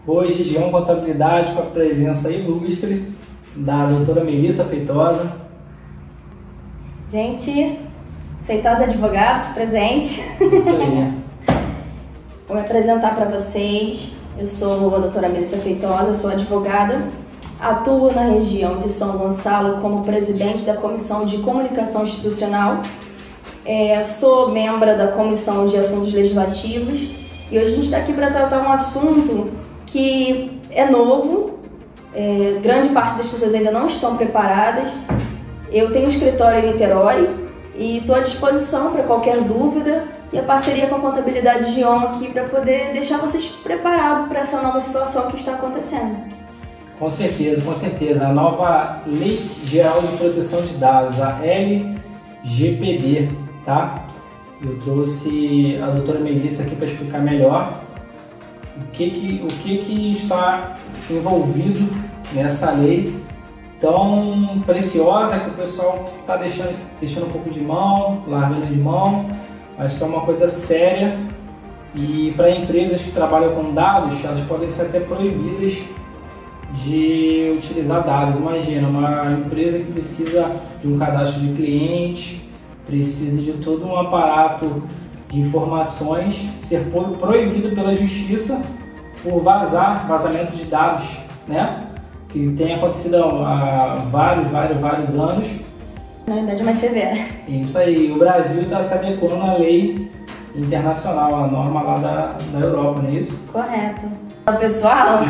Hoje, Gion Contabilidade, com a presença ilustre da doutora Melissa Feitosa. Gente, Feitosa Advogados, presente. Isso aí. Vou me apresentar para vocês. Eu sou a doutora Melissa Feitosa, sou advogada. Atuo na região de São Gonçalo como presidente da Comissão de Comunicação Institucional. Sou membro da Comissão de Assuntos Legislativos. E hoje a gente está aqui para tratar um assunto que é novo. Grande parte das pessoas ainda não estão preparadas. Eu tenho um escritório em Niterói e estou à disposição para qualquer dúvida e a parceria com a Contabilidade Gion aqui para poder deixar vocês preparados para essa nova situação que está acontecendo. Com certeza. A nova Lei Geral de Proteção de Dados, a LGPD, tá? Eu trouxe a doutora Melissa aqui para explicar melhor o que está envolvido nessa lei tão preciosa que o pessoal está deixando um pouco de mão, largando de mão, mas que é uma coisa séria. E para empresas que trabalham com dados, elas podem ser até proibidas de utilizar dados. Imagina, uma empresa que precisa de um cadastro de cliente, precisa de todo um aparato de informações, ser proibido pela justiça por vazamento de dados, né? Que tem acontecido há vários anos. Na verdade, mais severa. Isso aí, o Brasil está se adequando à lei internacional, a norma lá da Europa, não é isso? Correto. Pessoal,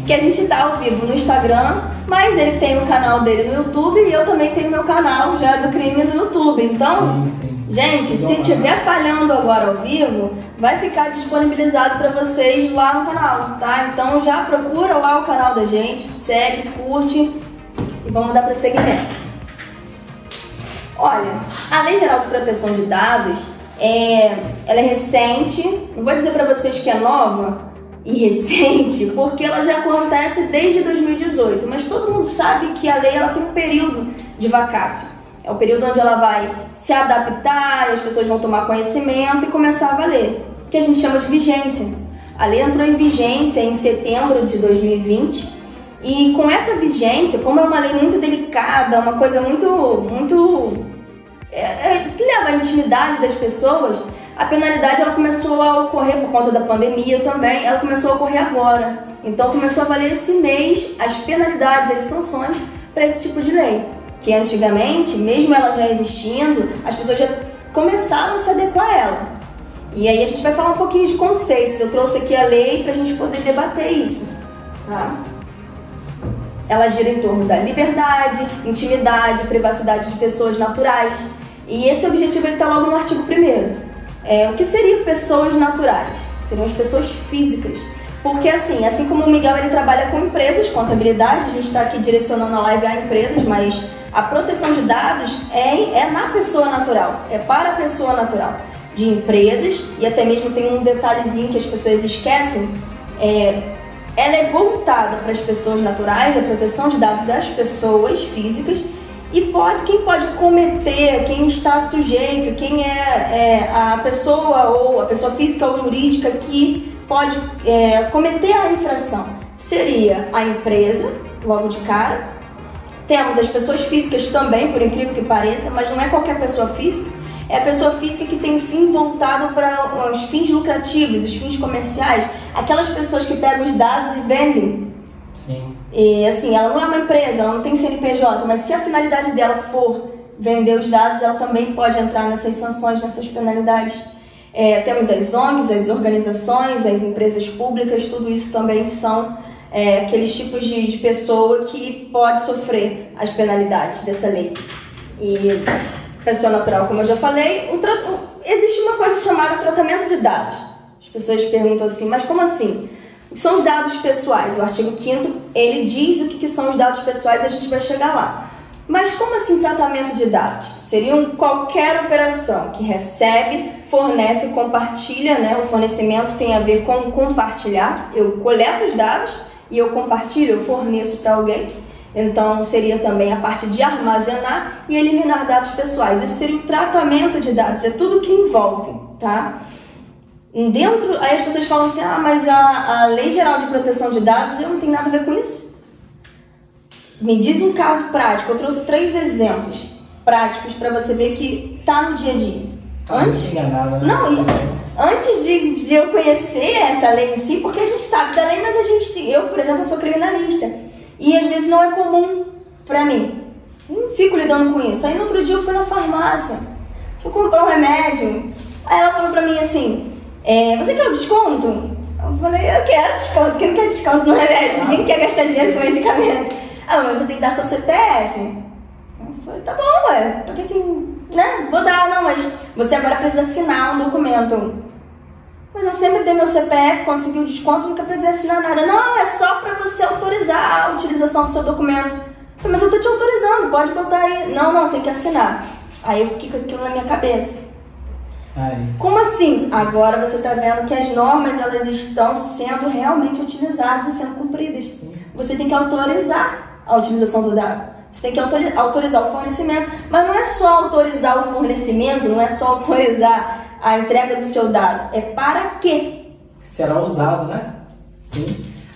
que a gente tá ao vivo no Instagram, mas ele tem o canal dele no YouTube e eu também tenho meu canal já do crime no YouTube. Então, gente, se estiver falhando agora ao vivo, vai ficar disponibilizado para vocês lá no canal, tá? Então já procura lá o canal da gente, segue, curte e vamos dar prosseguimento. Olha, a Lei Geral de Proteção de Dados, ela é recente, não vou dizer para vocês que é nova e recente, porque ela já acontece desde 2018, mas todo mundo sabe que a lei ela tem um período de vacácio. É o período onde ela vai se adaptar, as pessoas vão tomar conhecimento e começar a valer, que a gente chama de vigência. A lei entrou em vigência em setembro de 2020 e com essa vigência, como é uma lei muito delicada, uma coisa que leva à intimidade das pessoas, a penalidade ela começou a ocorrer por conta da pandemia também, ela começou a ocorrer agora. Então começou a valer esse mês as penalidades, as sanções para esse tipo de lei. Que antigamente, mesmo ela já existindo, as pessoas já começaram a se adequar a ela. E aí a gente vai falar um pouquinho de conceitos. Eu trouxe aqui a lei para a gente poder debater isso, tá? Ela gira em torno da liberdade, intimidade, privacidade de pessoas naturais. E esse objetivo está logo no artigo 1º. O que seriam pessoas naturais? Seriam as pessoas físicas. Porque assim como o Miguel ele trabalha com empresas, contabilidade, a gente está aqui direcionando a live a empresas, mas a proteção de dados é na pessoa natural, é para a pessoa natural. De empresas, e até mesmo tem um detalhezinho que as pessoas esquecem, ela é voltada para as pessoas naturais, a proteção de dados das pessoas físicas, e quem pode cometer, quem está sujeito, quem é a pessoa ou a pessoa física ou jurídica que pode cometer a infração, seria a empresa, logo de cara. Temos as pessoas físicas também, por incrível que pareça, mas não é qualquer pessoa física, é a pessoa física que tem fim voltado para os fins lucrativos, os fins comerciais, aquelas pessoas que pegam os dados e vendem. Sim. E assim, ela não é uma empresa, ela não tem CNPJ, mas se a finalidade dela for vender os dados, ela também pode entrar nessas sanções, nessas penalidades. Temos as ONGs, as organizações, as empresas públicas, tudo isso também são aqueles tipos de pessoa que pode sofrer as penalidades dessa lei. E pessoa natural, como eu já falei, existe uma coisa chamada tratamento de dados. As pessoas perguntam assim, mas como assim? O que são os dados pessoais? O artigo 5º, ele diz o que são os dados pessoais e a gente vai chegar lá. Mas como assim tratamento de dados? Seriam qualquer operação que recebe, fornece, compartilha, né? O fornecimento tem a ver com compartilhar. Eu coleto os dados e eu compartilho, eu forneço para alguém. Então seria também a parte de armazenar e eliminar dados pessoais. Isso seria o tratamento de dados, é tudo que envolve, tá? Dentro, aí as pessoas falam assim, mas a Lei Geral de Proteção de Dados, eu não tenho nada a ver com isso. Me diz um caso prático, eu trouxe 3 exemplos práticos para você ver que tá no dia a dia. Antes de eu conhecer essa lei em si, porque a gente sabe da lei, mas eu, por exemplo, sou criminalista. E às vezes não é comum pra mim. Não fico lidando com isso. Aí no outro dia eu fui na farmácia, fui comprar um remédio. Aí ela falou pra mim assim, você quer o desconto? Eu falei, eu quero desconto. Quem não quer desconto no remédio? Ninguém quer gastar dinheiro com medicamento. Mas você tem que dar seu CPF. Eu falei, tá bom, ué. Por que né? Vou dar, não, mas você agora precisa assinar um documento. Mas eu sempre dei meu CPF, consegui o desconto, nunca precisei assinar nada. Não, é só pra você autorizar a utilização do seu documento. Eu falei, mas eu tô te autorizando, pode botar aí. Não, tem que assinar. Aí eu fiquei com aquilo na minha cabeça. Como assim? Agora você tá vendo que as normas, elas estão sendo realmente utilizadas e sendo cumpridas. Sim. Você tem que autorizar a utilização do dado. Você tem que autorizar o fornecimento, mas não é só autorizar o fornecimento, não é só autorizar a entrega do seu dado, é para quê? Será usado, né? Sim.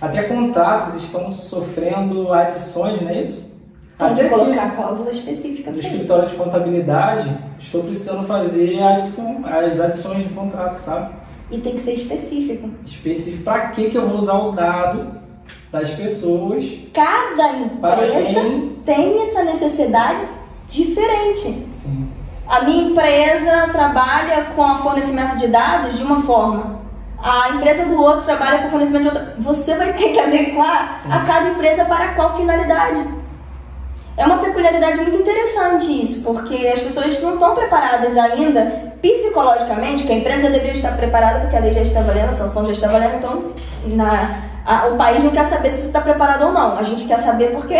Até contratos estão sofrendo adições, não é isso? Tem que colocar a cláusula específica. No escritório de contabilidade, estou precisando fazer as adições de contrato, sabe? E tem que ser específico. Específico. Para que eu vou usar o dado das pessoas? Cada empresa tem essa necessidade diferente. Sim. A minha empresa trabalha com o fornecimento de dados de uma forma. A empresa do outro trabalha com o fornecimento de outra. Você vai ter que adequar a cada empresa para qual finalidade. É uma peculiaridade muito interessante isso, porque as pessoas não estão preparadas ainda psicologicamente, que a empresa já deveria estar preparada porque a lei já está valendo, a sanção já está valendo, então o país não quer saber se você está preparado ou não. A gente quer saber porque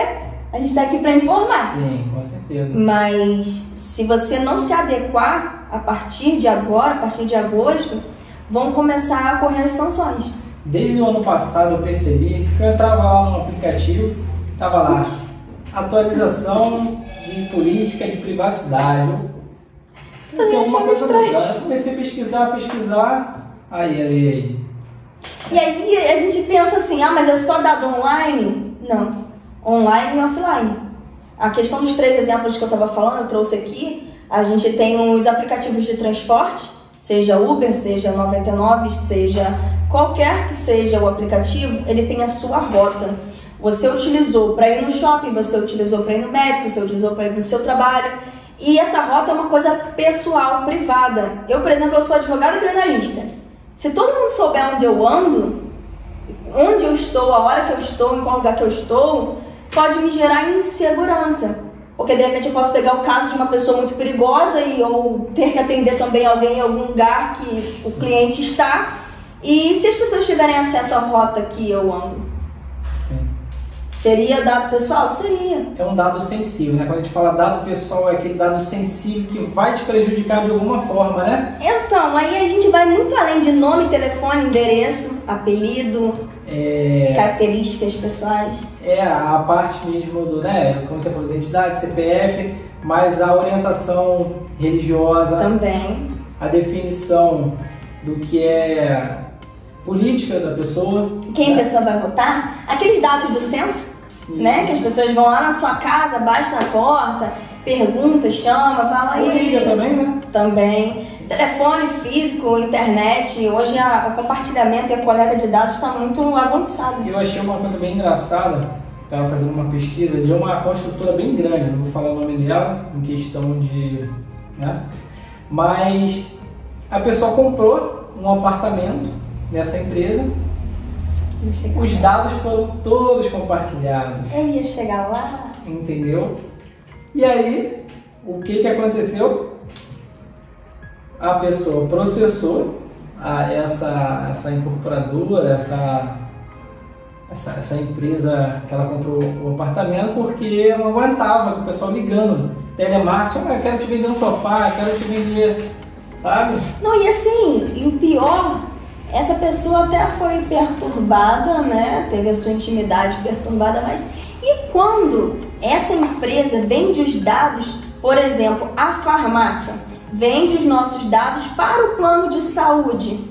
a gente está aqui para informar. Sim, com certeza. Mas se você não se adequar, a partir de agora, a partir de agosto, vão começar a ocorrer as sanções. Desde o ano passado eu percebi que eu entrava lá no aplicativo, estava lá, atualização de política de privacidade. Tem alguma coisa mudando. Eu comecei a pesquisar, aí. E aí a gente pensa assim, mas é só dado online? Não, online e offline. A questão dos 3 exemplos que eu estava falando, eu trouxe aqui, a gente tem os aplicativos de transporte, seja Uber, seja 99, seja qualquer que seja o aplicativo, ele tem a sua rota. Você utilizou para ir no shopping, você utilizou para ir no médico, você utilizou para ir no seu trabalho. E essa rota é uma coisa pessoal, privada. Eu, por exemplo, eu sou advogada criminalista. Se todo mundo souber onde eu ando, onde eu estou, a hora que eu estou, em qual lugar que eu estou, pode me gerar insegurança. Porque de repente eu posso pegar o caso de uma pessoa muito perigosa ou ter que atender também alguém em algum lugar que o cliente está. E se as pessoas tiverem acesso à rota que eu ando, seria dado pessoal? Seria. É um dado sensível, né? Quando a gente fala dado pessoal, é aquele dado sensível que vai te prejudicar de alguma forma, né? Então, aí a gente vai muito além de nome, telefone, endereço, apelido, características pessoais. A parte mesmo do, né? Como você falou, identidade, CPF, mas a orientação religiosa. Também. A definição do que é política da pessoa. Quem a pessoa vai votar? Aqueles dados do censo. Né? Que as pessoas vão lá na sua casa, bate na porta, pergunta, chama, fala aí. Liga também, né? Também. Telefone físico, internet. Hoje o compartilhamento e a coleta de dados está muito avançado. Eu achei uma coisa bem engraçada. Estava fazendo uma pesquisa de uma construtora bem grande, não vou falar o nome dela, em questão de. Né? Mas a pessoa comprou um apartamento nessa empresa. Os dados foram todos compartilhados. Eu ia chegar lá. Entendeu? E aí, o que aconteceu? A pessoa processou essa incorporadora, essa empresa que ela comprou o apartamento, porque não aguentava com o pessoal ligando. Telemarketing, eu quero te vender um sofá, quero te vender, sabe? Não, e assim, o pior, essa pessoa até foi perturbada, né? Teve a sua intimidade perturbada, mas e quando essa empresa vende os dados, por exemplo, a farmácia vende os nossos dados para o plano de saúde?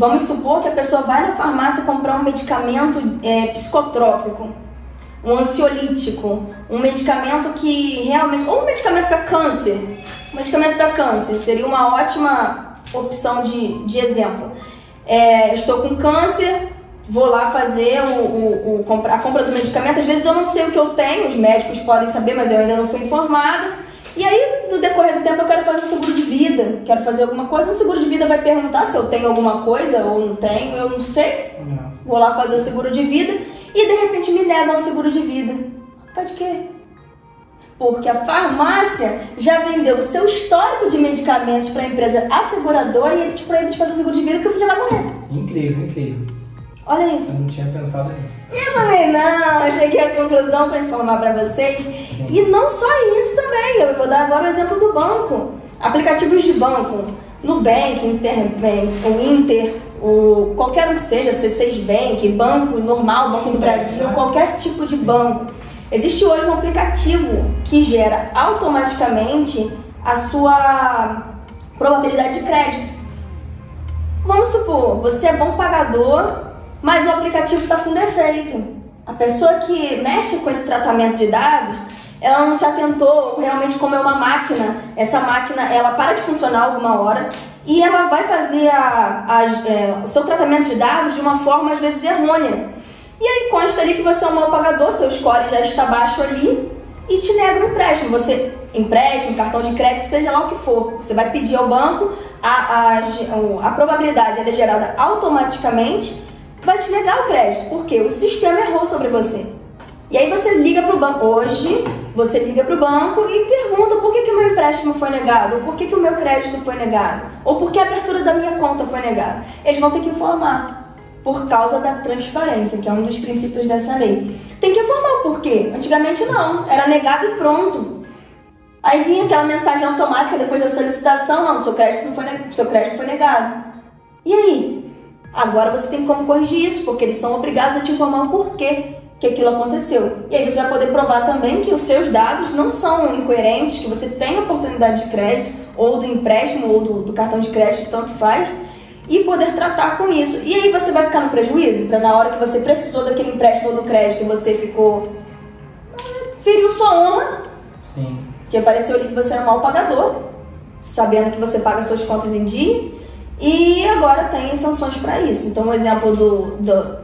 Vamos supor que a pessoa vai na farmácia comprar um medicamento psicotrópico, um ansiolítico, um medicamento que realmente... Ou um medicamento para câncer. Um medicamento para câncer seria uma ótima opção de exemplo. Estou com câncer, vou lá fazer a compra do medicamento. Às vezes eu não sei o que eu tenho, os médicos podem saber, mas eu ainda não fui informada. E aí, no decorrer do tempo, eu quero fazer um seguro de vida, quero fazer alguma coisa. O seguro de vida vai perguntar se eu tenho alguma coisa ou não tenho, eu não sei. Vou lá fazer o seguro de vida e, de repente, me negam o seguro de vida. Pode quê? Porque a farmácia já vendeu o seu histórico de medicamentos para a empresa asseguradora e ele te proíbe de fazer o seguro de vida porque você já vai morrer. Incrível, incrível. Olha isso. Eu não tinha pensado nisso. Eu também não. Eu cheguei à conclusão para informar para vocês. Sim. E não só isso também. Eu vou dar agora o exemplo do banco. Aplicativos de banco. Nubank, Interbank, o Inter, qualquer um que seja, C6 Bank, banco normal, Banco do Brasil, qualquer tipo de banco. Existe hoje um aplicativo que gera automaticamente a sua probabilidade de crédito. Vamos supor, você é bom pagador, mas o aplicativo está com defeito. A pessoa que mexe com esse tratamento de dados, ela não se atentou realmente como é uma máquina. Essa máquina, ela para de funcionar alguma hora e ela vai fazer o seu tratamento de dados de uma forma às vezes errônea. E aí consta ali que você é um mau pagador, seu score já está baixo ali e te nega um empréstimo. Você empréstimo, cartão de crédito, seja lá o que for. Você vai pedir ao banco, a probabilidade ela é gerada automaticamente, vai te negar o crédito, porque o sistema errou sobre você. E aí você liga para o banco, hoje você liga para o banco e pergunta por que o meu empréstimo foi negado, ou por que o meu crédito foi negado, ou por que a abertura da minha conta foi negada. Eles vão ter que informar, por causa da transparência, que é um dos princípios dessa lei. Tem que informar o porquê. Antigamente não, era negado e pronto. Aí vinha aquela mensagem automática depois da solicitação, não, seu crédito foi negado. E aí? Agora você tem como corrigir isso, porque eles são obrigados a te informar o porquê que aquilo aconteceu. E aí você vai poder provar também que os seus dados não são incoerentes, que você tem oportunidade de crédito, ou do empréstimo, ou do cartão de crédito, tanto faz, e poder tratar com isso. E aí você vai ficar no prejuízo, para na hora que você precisou daquele empréstimo ou do crédito, você feriu sua honra. Sim. Que apareceu ali que você era um mau pagador, sabendo que você paga suas contas em dia, e agora tem sanções para isso. Então, o exemplo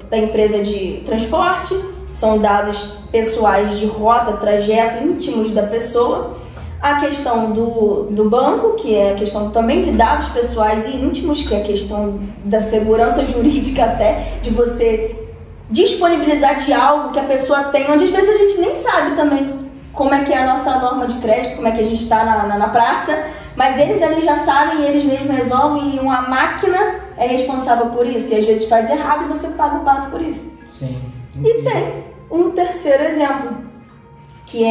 da empresa de transporte, são dados pessoais de rota, trajeto, íntimos da pessoa. A questão do banco, que é a questão também de dados pessoais e íntimos, que é a questão da segurança jurídica até, de você disponibilizar de algo que a pessoa tem, onde às vezes a gente nem sabe também como é que é a nossa norma de crédito, como é que a gente está na praça, mas eles ali já sabem e eles mesmos resolvem e uma máquina é responsável por isso, e às vezes faz errado e você paga o pato por isso. Sim. E tem um terceiro exemplo, que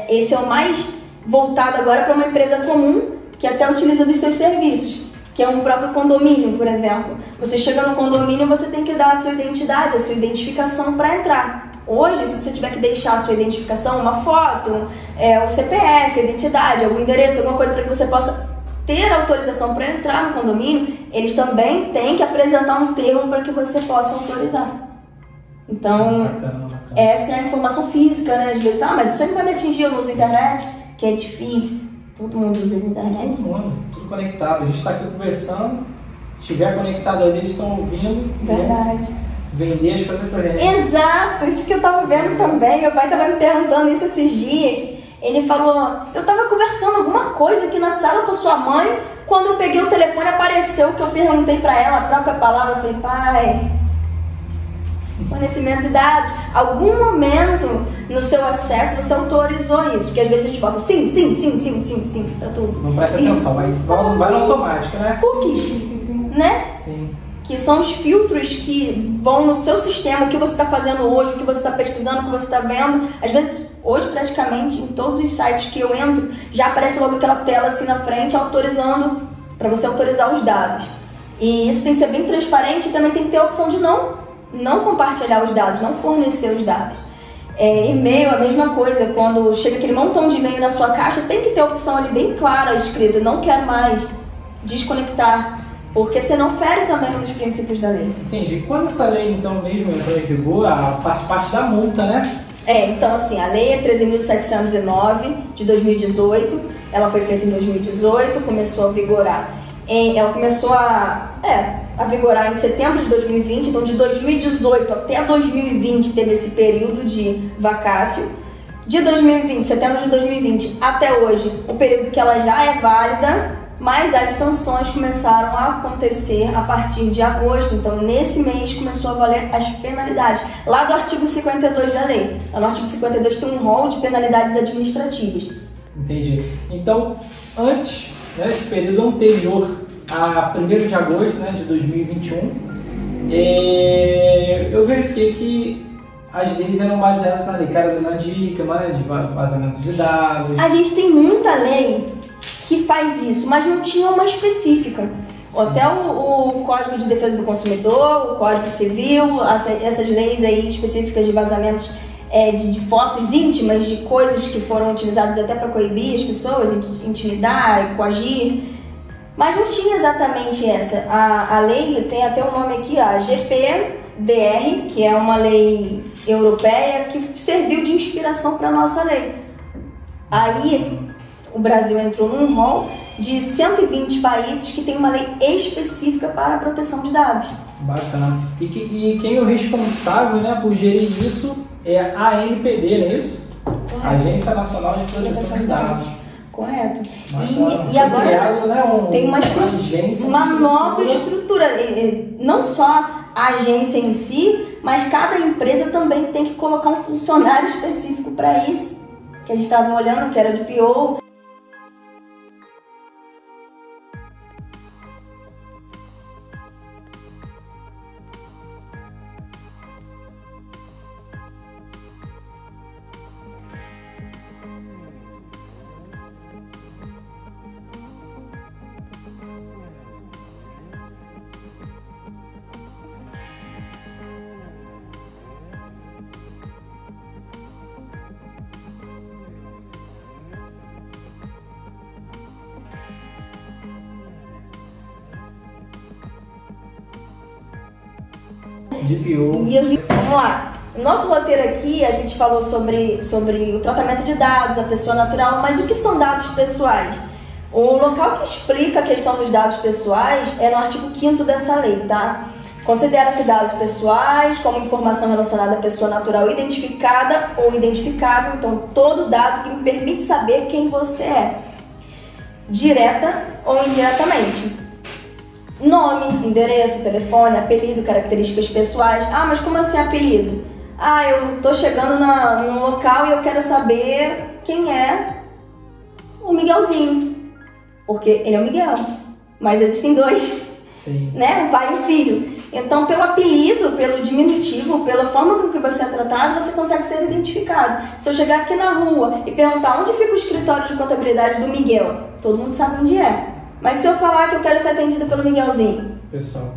esse é o mais voltado agora para uma empresa comum, que até utiliza dos seus serviços, que é um próprio condomínio, por exemplo. Você chega no condomínio, você tem que dar a sua identidade, a sua identificação para entrar. Hoje, se você tiver que deixar a sua identificação, uma foto, um CPF, identidade, algum endereço, alguma coisa para que você possa ter autorização para entrar no condomínio, eles também têm que apresentar um termo para que você possa autorizar. Então, bacana. Essa é a informação física, né? Às vezes, mas isso aí vai me atingir, eu não uso internet, que é difícil. Todo mundo usa internet. Todo mundo, tudo conectado. A gente está aqui conversando, se estiver conectado ali, eles estão ouvindo. Verdade. Vender as coisas pra gente. Exato, isso que eu tava vendo também. Meu pai tava me perguntando isso esses dias. Ele falou, eu tava conversando alguma coisa aqui na sala com a sua mãe, quando eu peguei o telefone apareceu que eu perguntei pra ela a própria palavra. Eu falei, pai, fornecimento de dados. Algum momento no seu acesso você autorizou isso, porque às vezes a gente bota sim pra tudo. Não presta atenção, vai no automático, né? Cookies, né? Sim. Que são os filtros que vão no seu sistema, o que você está fazendo hoje, o que você está pesquisando, o que você está vendo. Às vezes, hoje praticamente, em todos os sites que eu entro, já aparece logo aquela tela assim na frente, autorizando, para você autorizar os dados. E isso tem que ser bem transparente e também tem que ter a opção de não compartilhar os dados, não fornecer os dados. E-mail, a mesma coisa, quando chega aquele montão de e-mail na sua caixa, tem que ter a opção ali bem clara, escrito, não quero mais, desconectar. porque senão fere também um dos princípios da lei. Entendi. Quando essa lei, então, mesmo entrou em vigor, a parte da multa, né? Então assim, a lei é 13.709 de 2018, ela foi feita em 2018, começou a vigorar, ela começou a vigorar em setembro de 2020, então de 2018 até 2020 teve esse período de vacácio. De 2020, setembro de 2020 até hoje, o período que ela já é válida, mas as sanções começaram a acontecer a partir de agosto. Então, nesse mês, começou a valer as penalidades. Lá do artigo 52 da lei. Lá no artigo 52 tem um rol de penalidades administrativas. Entendi. Então, antes, né, esse período anterior a 1º de agosto, né, de 2021, eu verifiquei que as leis eram baseadas na lei Carolina Dickmann, né, de vazamento de dados. A gente tem muita lei que faz isso, mas não tinha uma específica. Sim. Até o Código de Defesa do Consumidor, o Código Civil, essas leis aí específicas de vazamentos de fotos íntimas, de coisas que foram utilizadas até para coibir as pessoas, intimidar, coagir, mas não tinha exatamente essa. A lei tem até o nome aqui, a GPDR, que é uma lei europeia que serviu de inspiração para a nossa lei. Aí o Brasil entrou num rol de 120 países que tem uma lei específica para a proteção de dados. Bacana. E quem é o responsável, né, por gerir isso é a ANPD, não é isso? Correto. Agência Nacional de Proteção de Dados. Correto. E agora criado, né, tem uma nova estrutura. Não só a agência em si, mas cada empresa também tem que colocar um funcionário específico para isso. Que a gente estava olhando, que era de PO. DPO. Vamos lá. No nosso roteiro aqui, a gente falou sobre o tratamento de dados, a pessoa natural, mas o que são dados pessoais? O local que explica a questão dos dados pessoais é no artigo 5º dessa lei, tá? Considera-se dados pessoais como informação relacionada à pessoa natural identificada ou identificável, então todo dado que me permite saber quem você é, direta ou indiretamente. Nome, endereço, telefone, apelido, características pessoais. Ah, mas como assim apelido? Ah, eu tô chegando num local e eu quero saber quem é o Miguelzinho. Porque ele é o Miguel, mas existem dois. Sim. Né? Um pai e um filho. Então, pelo apelido, pelo diminutivo, pela forma com que você é tratado, você consegue ser identificado. Se eu chegar aqui na rua e perguntar onde fica o escritório de contabilidade do Miguel, todo mundo sabe onde é. Mas se eu falar que eu quero ser atendido pelo Miguelzinho, pessoal,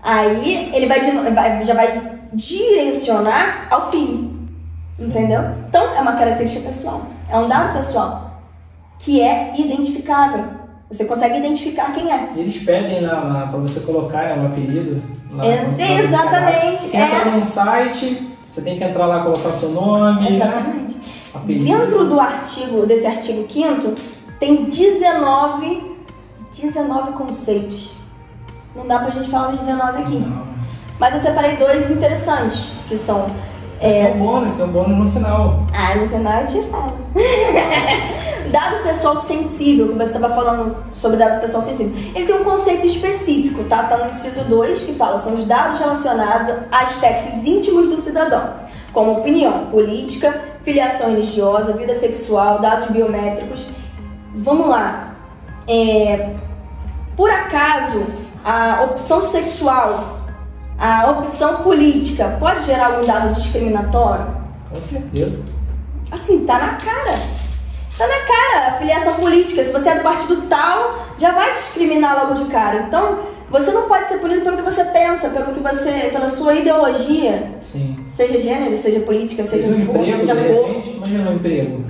aí ele já vai direcionar ao filho. Sim. Entendeu? Então, é uma característica pessoal. É um dado pessoal que é identificável. Você consegue identificar quem é. E eles pedem para você colocar um apelido lá. Exatamente. Você entra num site, você tem que entrar lá e colocar seu nome. Exatamente. Né? Dentro desse artigo 5º, tem 19 conceitos. Não dá pra gente falar os 19 aqui. Não. Mas eu separei dois interessantes, que são... São bônus no final. Ah, no final eu te falo. Dado pessoal sensível, que você estava falando sobre dado pessoal sensível, ele tem um conceito específico, tá? Tá no inciso 2, que fala, são os dados relacionados a aspectos íntimos do cidadão, como opinião política, filiação religiosa, vida sexual, dados biométricos. Vamos lá. Por acaso, a opção sexual, a opção política pode gerar algum dado discriminatório? Com certeza. Assim, tá na cara. Tá na cara. A filiação política, se você é do partido tal, já vai discriminar logo de cara. Então, você não pode ser punido pelo que você pensa, pela sua ideologia. Sim. Seja gênero, seja política, seja um emprego, seja cor. Imagina um emprego.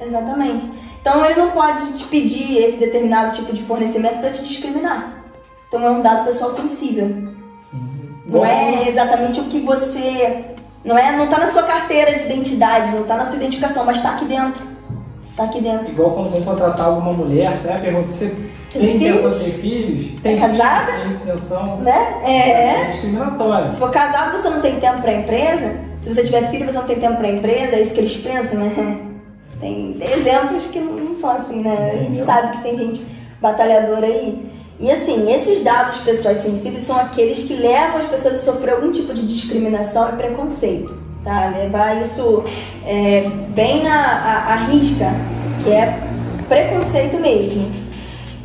Exatamente. Então, ele não pode te pedir esse determinado tipo de fornecimento para te discriminar. Então é um dado pessoal sensível. Sim. Não é exatamente o que você... Não tá na sua carteira de identidade, não tá na sua identificação, mas tá aqui dentro. Tá aqui dentro. Igual quando vão contratar alguma mulher, né? Pergunta, você tem intenção de ter filhos? Tem casada? Tem intenção? Né? É discriminatório. Se for casado, você não tem tempo para a empresa. Se você tiver filho, você não tem tempo para a empresa. É isso que eles pensam, né? Tem exemplos que não são assim, né? A gente sabe que tem gente batalhadora aí. E assim, esses dados pessoais sensíveis são aqueles que levam as pessoas a sofrer algum tipo de discriminação e preconceito, tá? Levar isso bem à risca, que é preconceito mesmo.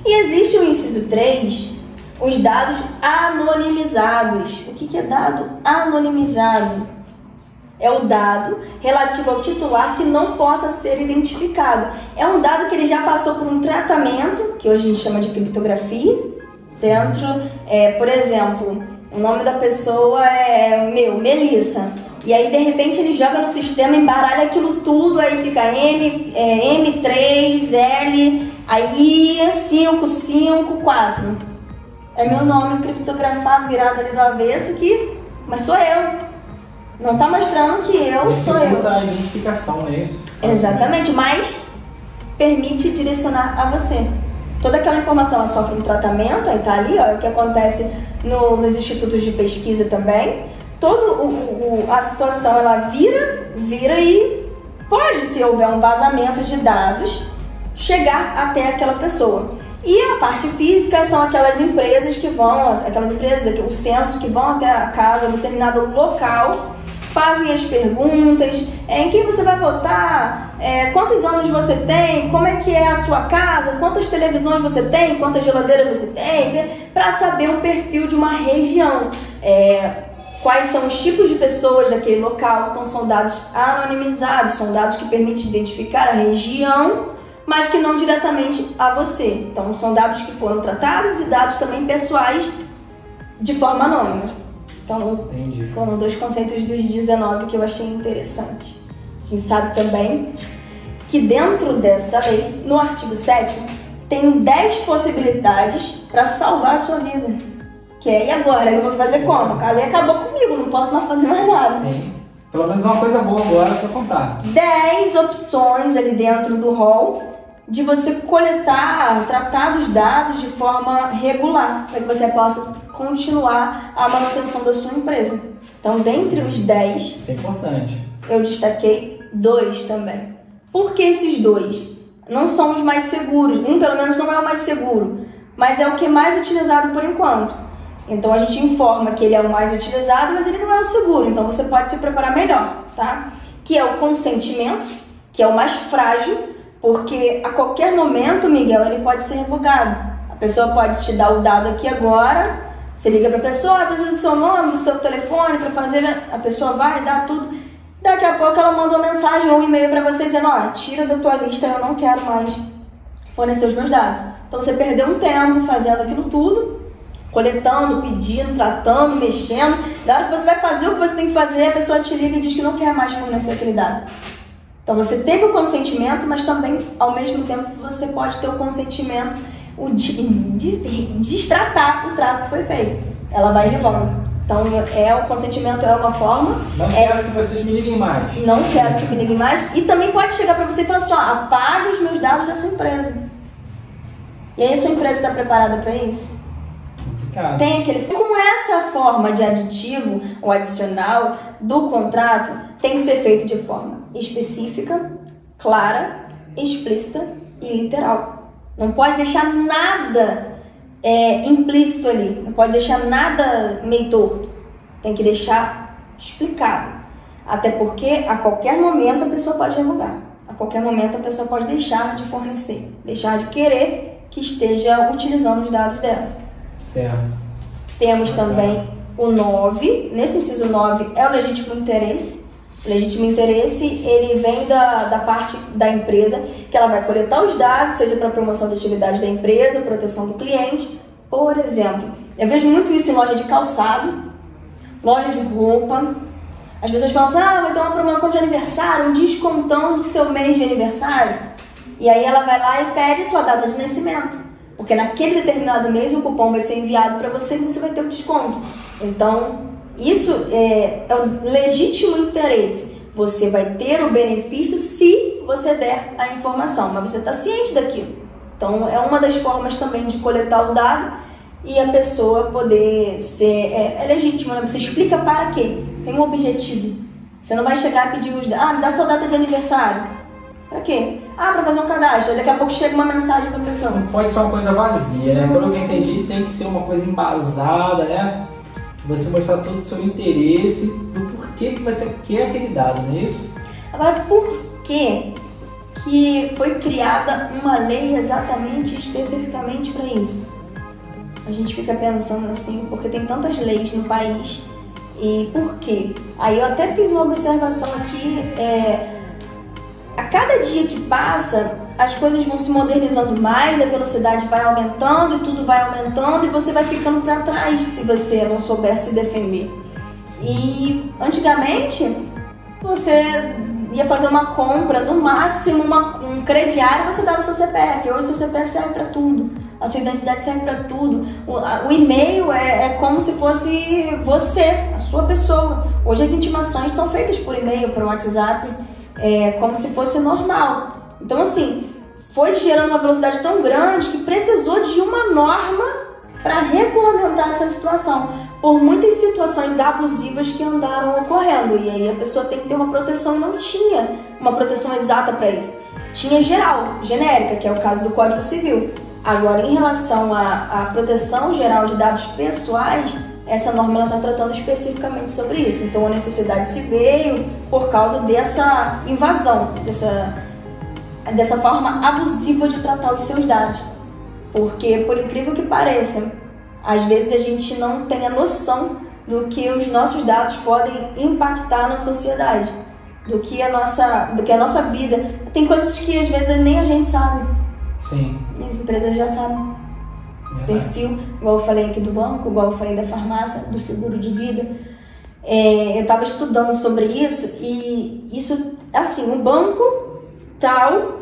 E existe o inciso 3, os dados anonimizados. O que é dado anonimizado? É o dado relativo ao titular que não possa ser identificado. É um dado que ele já passou por um tratamento, que hoje a gente chama de criptografia, dentro, por exemplo, o nome da pessoa é Melissa. E aí, de repente, ele joga no sistema, embaralha aquilo tudo, aí fica M3L, aí 554. É meu nome criptografado, virado ali do avesso, mas sou eu. Não tá mostrando que eu sou eu. A identificação, não é isso? Exatamente, mas permite direcionar a você. Toda aquela informação ela sofre um tratamento, aí tá ali, ó, é o que acontece nos institutos de pesquisa também. Toda a situação ela vira e pode, se houver um vazamento de dados, chegar até aquela pessoa. E a parte física são aquelas empresas o censo que vão até a casa, determinado local, fazem as perguntas, em quem você vai votar, quantos anos você tem, como é que é a sua casa, quantas televisões você tem, quantas geladeiras você tem, para saber o perfil de uma região, quais são os tipos de pessoas daquele local. Então são dados anonimizados, são dados que permitem identificar a região, mas que não diretamente a você. Então são dados que foram tratados e dados também pessoais de forma anônima. Então, foram 2 conceitos dos 19 que eu achei interessante. A gente sabe também que dentro dessa lei, no artigo 7º, tem 10 possibilidades para salvar a sua vida. Que e agora? Eu vou fazer como? A lei acabou comigo, não posso mais fazer mais nada. Sim. Pelo menos uma coisa boa agora para contar. 10 opções ali dentro do rol de você coletar, tratar os dados de forma regular, para que você possa continuar a manutenção da sua empresa. Então, dentre os 10, isso é importante. Eu destaquei 2 também. Por que esses 2? Não são os mais seguros. Um, pelo menos, não é o mais seguro, mas é o que é mais utilizado por enquanto. Então, a gente informa que ele é o mais utilizado, mas ele não é o seguro. Então, você pode se preparar melhor, tá? Que é o consentimento, que é o mais frágil, porque a qualquer momento, Miguel, ele pode ser revogado. A pessoa pode te dar o dado aqui agora, você liga para a pessoa, precisa do seu nome, do seu telefone para fazer, a pessoa vai dar tudo. Daqui a pouco ela manda uma mensagem ou um e-mail para você dizendo, tira da tua lista, eu não quero mais fornecer os meus dados. Então você perdeu um tempo fazendo aquilo tudo, coletando, pedindo, tratando, mexendo. Da hora que você vai fazer o que você tem que fazer, a pessoa te liga e diz que não quer mais fornecer aquele dado. Então você teve o consentimento, mas também, ao mesmo tempo, você pode ter o consentimento de destratar o trato que foi feito. Ela vai e revolve. Então, o consentimento é uma forma... Não quero que vocês me liguem mais. Não quero que me liguem mais. E também pode chegar para você e falar assim, apaga os meus dados da sua empresa. E aí a sua empresa está preparada para isso? Complicado. Tem aquele... Com essa forma de aditivo ou adicional do contrato, tem que ser feito de forma específica, clara, explícita e literal. Não pode deixar nada implícito ali, não pode deixar nada meio torto. Tem que deixar explicado. Até porque a qualquer momento a pessoa pode revogar. A qualquer momento a pessoa pode deixar de fornecer, deixar de querer que esteja utilizando os dados dela. Certo. Temos também o 9. Nesse inciso 9 é o legítimo interesse. O legítimo interesse, ele vem da parte da empresa, que ela vai coletar os dados, seja para promoção da atividade da empresa, proteção do cliente. Por exemplo, eu vejo muito isso em loja de calçado, loja de roupa. As pessoas falam assim, vai ter uma promoção de aniversário, um descontão do seu mês de aniversário. E aí ela vai lá e pede sua data de nascimento. Porque naquele determinado mês o cupom vai ser enviado para você e você vai ter o desconto. Então, isso é o legítimo interesse. Você vai ter o benefício se você der a informação, mas você está ciente daquilo. Então, é uma das formas também de coletar o dado e a pessoa poder ser... É legítimo, né? Você explica para quê? Tem um objetivo. Você não vai chegar e pedir os dados. Me dá sua data de aniversário. Pra quê? Para fazer um cadastro. Daqui a pouco chega uma mensagem pra pessoa. Não pode ser uma coisa vazia, né? Pelo que eu entendi, tem que ser uma coisa embasada, né? Você mostrar todo o seu interesse do porquê que você quer aquele dado, não é isso? Agora, por que foi criada uma lei exatamente, especificamente para isso? A gente fica pensando assim, porque tem tantas leis no país, e por quê? Aí eu até fiz uma observação aqui, a cada dia que passa, as coisas vão se modernizando mais, a velocidade vai aumentando e tudo vai aumentando e você vai ficando para trás se você não souber se defender. E antigamente, você ia fazer uma compra, no máximo um crediário, você dava o seu CPF. Hoje o seu CPF serve para tudo, a sua identidade serve para tudo. O e-mail é como se fosse você, a sua pessoa. Hoje as intimações são feitas por e-mail, por WhatsApp, como se fosse normal. Então assim, foi gerando uma velocidade tão grande que precisou de uma norma para regulamentar essa situação. Por muitas situações abusivas que andaram ocorrendo. E aí a pessoa tem que ter uma proteção e não tinha uma proteção exata para isso. Tinha geral, genérica, que é o caso do Código Civil. Agora, em relação à proteção geral de dados pessoais, essa norma está tratando especificamente sobre isso. Então a necessidade se veio por causa dessa invasão, dessa forma abusiva de tratar os seus dados. Porque, por incrível que pareça, às vezes a gente não tem a noção do que os nossos dados podem impactar na sociedade, do que a nossa vida. Tem coisas que às vezes nem a gente sabe. Sim. E as empresas já sabem. Perfil, igual eu falei aqui do banco, igual eu falei da farmácia, do seguro de vida. Eu estava estudando sobre isso e isso, assim, um banco tal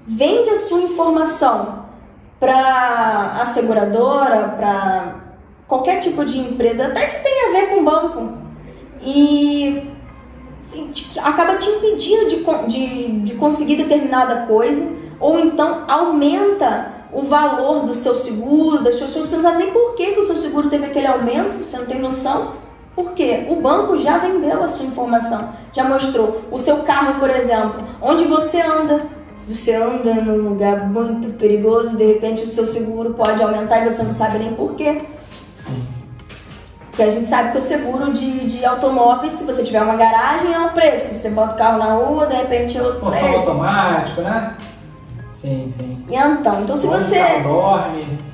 vende a sua informação para a seguradora, para qualquer tipo de empresa, até que tenha a ver com banco, e acaba te impedindo de conseguir determinada coisa, ou então aumenta o valor do seu seguro, das suas coisas. Você não sabe nem por que o seu seguro teve aquele aumento, você não tem noção. Por quê? O banco já vendeu a sua informação, já mostrou o seu carro, por exemplo, onde você anda. Você anda num lugar muito perigoso, de repente o seu seguro pode aumentar e você não sabe nem por quê. Sim. Porque a gente sabe que o seguro de automóveis, se você tiver uma garagem, é um preço. Se você bota o carro na rua, de repente é outro preço. Portão automático, né? Sim. E então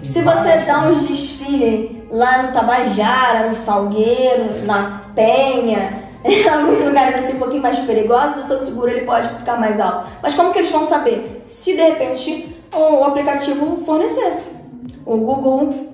se você dá uns desfiles lá no Tabajara, no Salgueiro, na Penha, em alguns lugares assim um pouquinho mais perigosos, o seu seguro ele pode ficar mais alto. Mas como que eles vão saber? Se de repente o aplicativo fornecer. O Google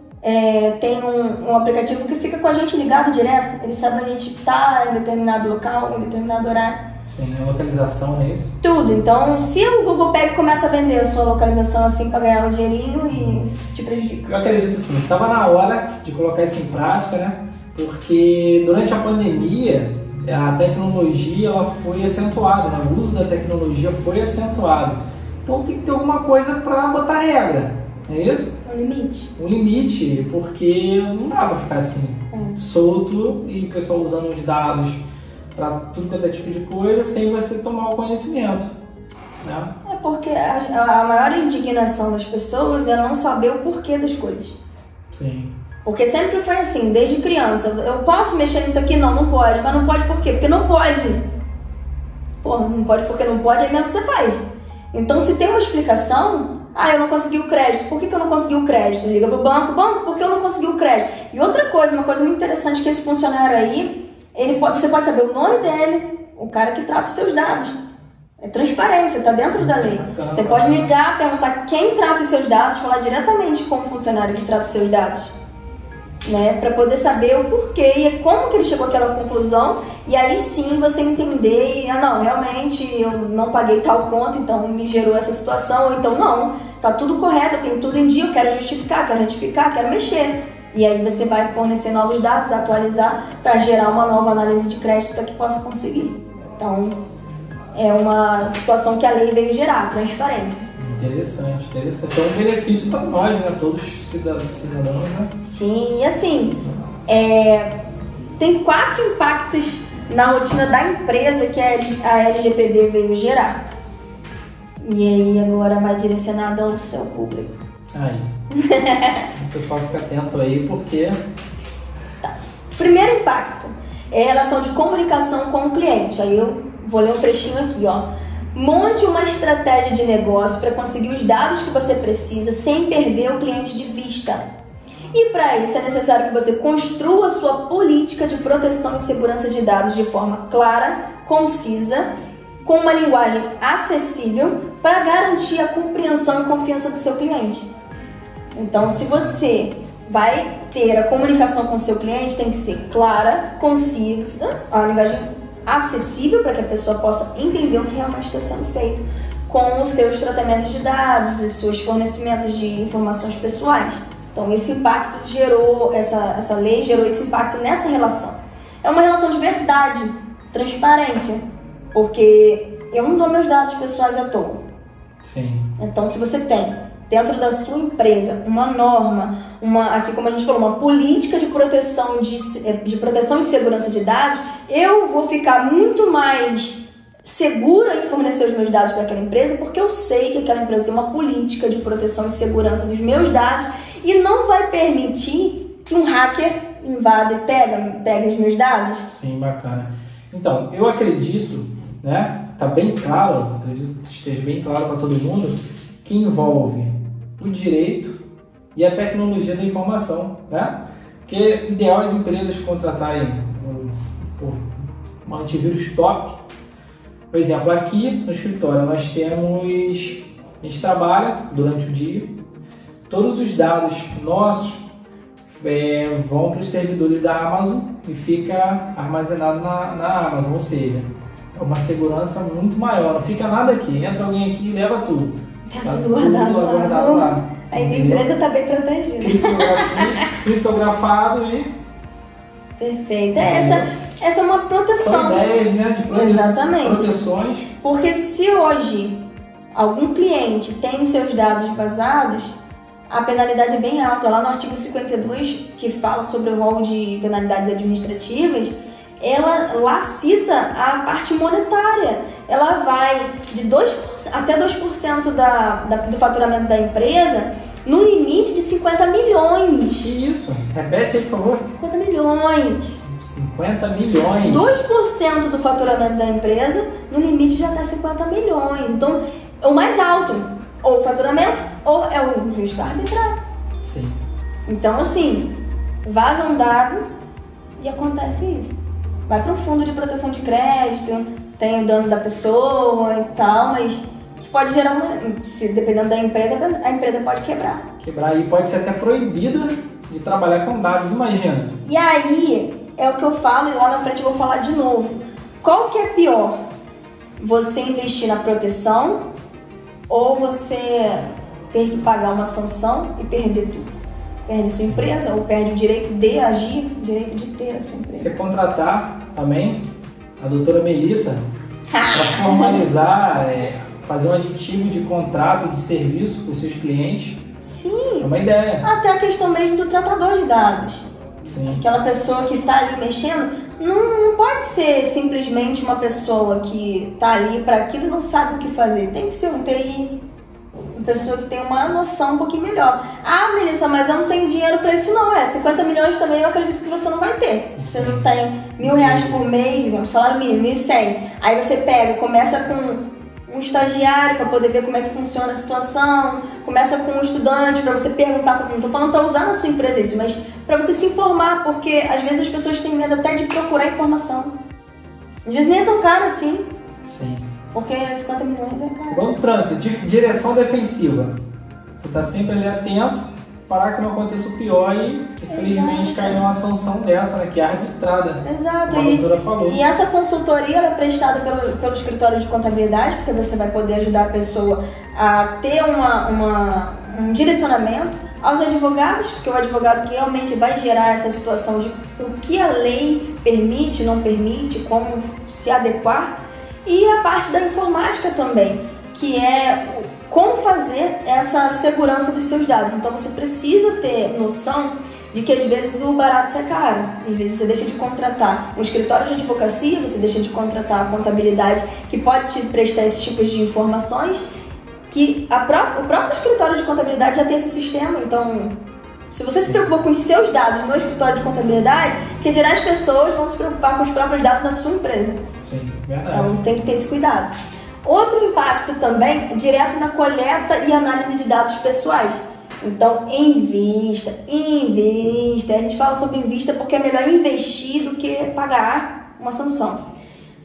tem um aplicativo que fica com a gente ligado direto. Ele sabe onde a gente está em determinado local, em determinado horário. Sim, a localização, não é isso? Tudo. Então, se o Google pega e começa a vender a sua localização assim para ganhar um dinheirinho e te prejudica. Eu acredito assim, estava na hora de colocar isso em prática, né? Porque durante a pandemia a tecnologia ela foi acentuada, né? O uso da tecnologia foi acentuado. Então tem que ter alguma coisa para botar regra, não é isso? Um limite. Um limite, porque não dá para ficar assim, solto e o pessoal usando os dados para tudo quanto é tipo de coisa sem você tomar o conhecimento, né? É porque a maior indignação das pessoas é não saber o porquê das coisas. Sim. Porque sempre foi assim, desde criança. Eu posso mexer nisso aqui? Não, não pode. Mas não pode por quê? Porque não pode. Porra, não pode porque não pode, é mesmo que você faz. Então, se tem uma explicação, eu não consegui o crédito. Por que eu não consegui o crédito? Liga pro banco, porque eu não consegui o crédito. E outra coisa, uma coisa muito interessante que esse funcionário aí, você pode saber o nome dele, o cara que trata os seus dados. É transparência, está dentro da lei. Você pode ligar, perguntar quem trata os seus dados, falar diretamente com o funcionário que trata os seus dados, né, para poder saber o porquê e como que ele chegou àquela conclusão, e aí sim você entender, não, realmente eu não paguei tal conta, então me gerou essa situação, ou então não, tá tudo correto, eu tenho tudo em dia, eu quero justificar, quero retificar, quero mexer. E aí você vai fornecer novos dados, atualizar para gerar uma nova análise de crédito para que possa conseguir. Então, é uma situação que a lei veio gerar, transparência. Interessante, interessante. É um benefício para nós, né? Todos os cidadãos, né? Sim, e assim, tem 4 impactos na rotina da empresa que a LGPD veio gerar. E aí agora vai direcionado ao seu público. Aí. O pessoal fica atento aí, porque... Tá. Primeiro impacto é a relação de comunicação com o cliente. Aí eu vou ler um trechinho aqui, ó. Monte uma estratégia de negócio para conseguir os dados que você precisa sem perder o cliente de vista. E para isso é necessário que você construa a sua política de proteção e segurança de dados de forma clara, concisa, com uma linguagem acessível para garantir a compreensão e confiança do seu cliente. Então, se você vai ter a comunicação com o seu cliente, tem que ser clara, concisa, a linguagem acessível para que a pessoa possa entender o que realmente está sendo feito com os seus tratamentos de dados e seus fornecimentos de informações pessoais. Então, esse impacto gerou, essa lei gerou esse impacto nessa relação. É uma relação de verdade, transparência, porque eu não dou meus dados pessoais à toa. Sim. Então, se você tem dentro da sua empresa uma norma, aqui como a gente falou, uma política de proteção e segurança de dados, eu vou ficar muito mais segura em fornecer os meus dados para aquela empresa, porque eu sei que aquela empresa tem uma política de proteção e segurança dos meus dados e não vai permitir que um hacker invada e pegue os meus dados. Sim, bacana. Então, eu acredito, né, tá bem claro, acredito que esteja bem claro para todo mundo, que envolve o direito e a tecnologia da informação, né? Porque é ideal as empresas contratarem um antivírus top. Por exemplo, aqui no escritório nós temos, a gente trabalha durante o dia, todos os dados nossos vão para os servidores da Amazon e fica armazenado na Amazon, ou seja, é uma segurança muito maior, não fica nada aqui, entra alguém aqui e leva tudo. Tá tudo guardado lá. Aí a empresa está bem protegida. Criptografado e... Perfeito. Essa é uma proteção. São ideias, né, de Exatamente. proteções. Porque se hoje algum cliente tem seus dados vazados, a penalidade é bem alta. Lá no artigo 52, que fala sobre o rol de penalidades administrativas, ela lá cita a parte monetária. Ela vai de 2% até 2% do faturamento da empresa, no limite de 50 milhões. Que isso? Repete aí, por favor. 50 milhões. 50 milhões. 2% do faturamento da empresa, no limite de até 50 milhões. Então, é o mais alto. Ou o faturamento, ou é o juiz vai arbitrar. Sim. Então, assim, vaza um dado e acontece isso. Vai para um fundo de proteção de crédito, tem o dano da pessoa e tal, mas isso pode gerar dependendo da empresa, a empresa pode quebrar. Quebrar e pode ser até proibida de trabalhar com dados, imagina. E aí, é o que eu falo e lá na frente eu vou falar de novo. Qual que é pior? Você investir na proteção ou você ter que pagar uma sanção e perder tudo? Perde sua empresa ou perde o direito de agir, o direito de ter a sua empresa. Você contratar também a doutora Melissa para formalizar, fazer um aditivo de contrato de serviço para os seus clientes. Sim. É uma ideia. Até a questão mesmo do tratador de dados. Sim. Aquela pessoa que está ali mexendo, não pode ser simplesmente uma pessoa que está ali para aquilo e não sabe o que fazer. Tem que ser um TI, uma pessoa que tem uma noção um pouquinho melhor. Ah, Melissa, mas eu não tenho dinheiro para isso não. 50 milhões também eu acredito que você não vai ter. Se você não tem R$1.000 por mês, um salário mínimo, 1.100. Aí você pega, começa com um estagiário para poder ver como é que funciona a situação, começa com um estudante para você perguntar, não estou falando para usar na sua empresa isso, mas para você se informar, porque às vezes as pessoas têm medo até de procurar informação. Às vezes nem é tão caro assim. Sim. Porque 50 milhões é caro. Igual no trânsito, direção defensiva. Você está sempre ali atento para que não aconteça o pior e, infelizmente, cair numa sanção dessa, né, que é arbitrada. Exato. Como a doutora falou. E essa consultoria ela é prestada pelo escritório de contabilidade, porque você vai poder ajudar a pessoa a ter um direcionamento aos advogados, porque o advogado que realmente vai gerar essa situação de o que a lei permite, não permite, como se adequar, e a parte da informática também, que é como fazer essa segurança dos seus dados. Então você precisa ter noção de que às vezes o barato sai caro, às vezes você deixa de contratar um escritório de advocacia, você deixa de contratar a contabilidade que pode te prestar esses tipos de informações, que o próprio escritório de contabilidade já tem esse sistema. Então, se você se preocupa com os seus dados no escritório de contabilidade, que dirá as pessoas vão se preocupar com os próprios dados da sua empresa. Sim, verdade. Então tem que ter esse cuidado. Outro impacto também, direto na coleta e análise de dados pessoais. Então, invista. A gente fala sobre invista porque é melhor investir do que pagar uma sanção.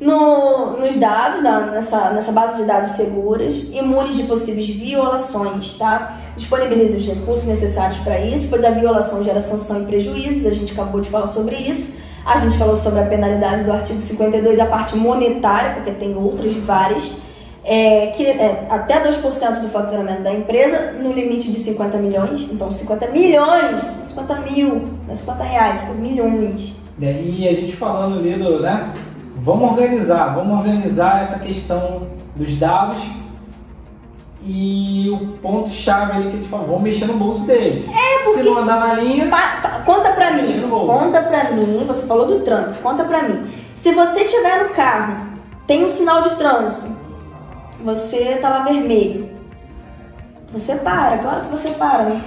Nos dados, nessa base de dados seguras, imune de possíveis violações, tá? Disponibilize os recursos necessários para isso, pois a violação gera sanção e prejuízos, a gente acabou de falar sobre isso. A gente falou sobre a penalidade do artigo 52, a parte monetária, porque tem outras várias, que é até 2% do faturamento da empresa, no limite de 50 milhões. Então, 50 milhões, 50 mil, não é 50 reais, 50 milhões. E a gente falando ali né? Vamos organizar essa questão dos dados e o ponto-chave ali que a gente fala, vamos mexer no bolso deles. Porque... Se não andar na linha, conta pra mim, você falou do trânsito, conta pra mim. Se você estiver no carro, tem um sinal de trânsito, você tá lá vermelho, você para, claro que você para, né?